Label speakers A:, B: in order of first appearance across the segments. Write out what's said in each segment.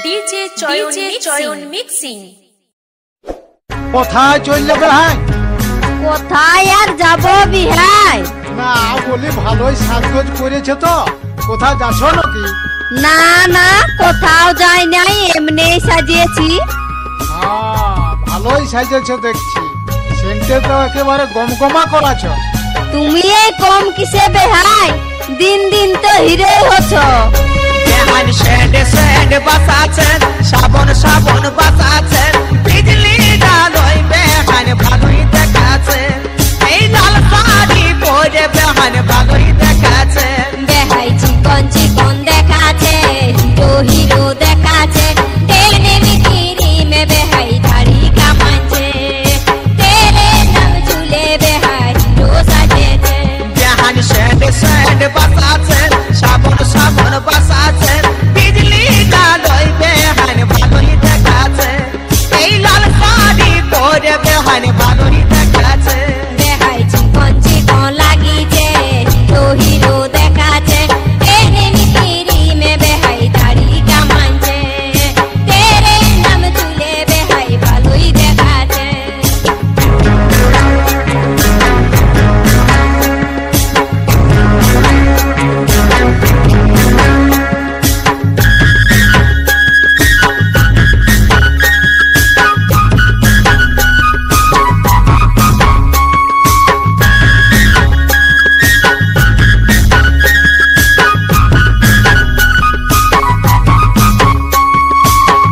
A: DJ চয়ন mixing.
B: কোথায় চললে ভাই?
C: কোথায় আর যাব বিহাই?
B: না বলি ভালোই সাজগোজ করেছে তো, কোথায় যাচ্ছ নাকি?
C: না না কোথাও যাই নাই, এমনি সাজিয়েছি।
B: ভালোই সাজিয়েছো দেখছি, সেন্টে তো একেবারে গমগমা করাছ।
C: তুমি এই কম কিসে বেহাই? দিন দিন তো হিরে হচ্ছ।
D: বেহান সেন্ড সেন্ড বাসাছেন, সাবন সাবন বাসাছেন, বিজলি ডালই বেহান ভালোই দেখাছেন। এই লাল শাড়ি পরে বেহান ভালোই দেখাছেন।
C: বেহাই চিকন চিকন দেখাছে, হিরো হিরো দেখাছে। তেনে মিকিরি মে বেহাই দাড়ি কামাচ্ছে, তেরে নাম চুলে বেহাই হিরো সাজেছে।
D: বেহান সেন্ড সেন্ড বাসাছেন, সাবন সাবন বাসাছেন, বিজলি ডালই বেহান ভালোই দেখাছেন। এই লাল শাড়ি পরে বেহান ভালোই দেখাছেন।
C: বেহাই চিকন চিকন লাগিছে, হিরো হিরো দেখাছে। তেনে মিকিরি মে বেহাই দাড়ি কামাচ্ছে, তেরে নাম চুলে বেহাই ভালোই দেখাছে।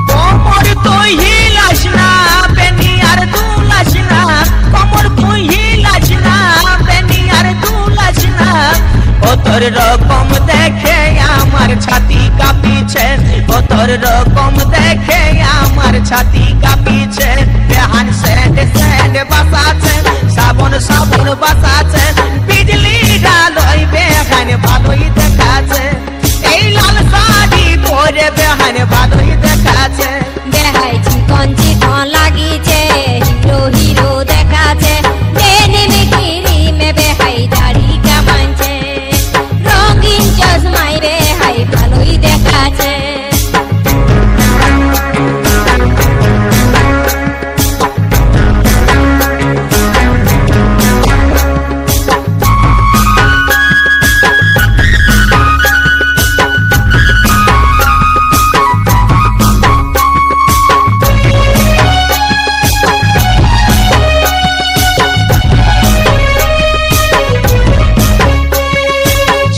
D: কোমর তুই হিলাস না, বেনি আর দুলাস না। কোমর তুই হিলাস না, বেনি আর দুলাস না। ও তোর রকম দেখে আমার ছাতি কাঁপিছে, ও তোর রকম দেখে আমার ছাতি কাঁপিছে। বেহান সেন্ড সেন্ড বাসাছেন, সাবন সাবন বাসাছেন, বিজলি ডালই বেহান ভালোই দেখাছে। এই লাল শাড়ি পরে বেহান ভালোই দেখাছে।
C: বেহাই চিকন চিকন লাগিছে, হিরো হিরো দেখাছে। তেনে মিকিরি মে বেহাই দাড়ি কামাচ্ছে, রঙিন চশমাই বেহাই ভালোই দেখাছে।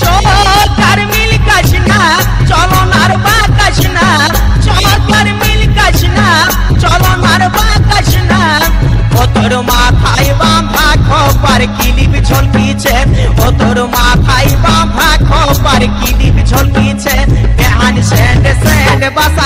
D: চল মিল কাছ না, চলো নার বাকাশ না। চল মিল কাছ না, চলো নার বাকাশ না। ও তোর মাথায় বাঁধা খোপার কিলিপ ঝলকিছে, ও তোর মাথায় বাঁধা খোপার কিলিপ ঝলকিছে। বেহান সেন্ড সেন্ড বাসা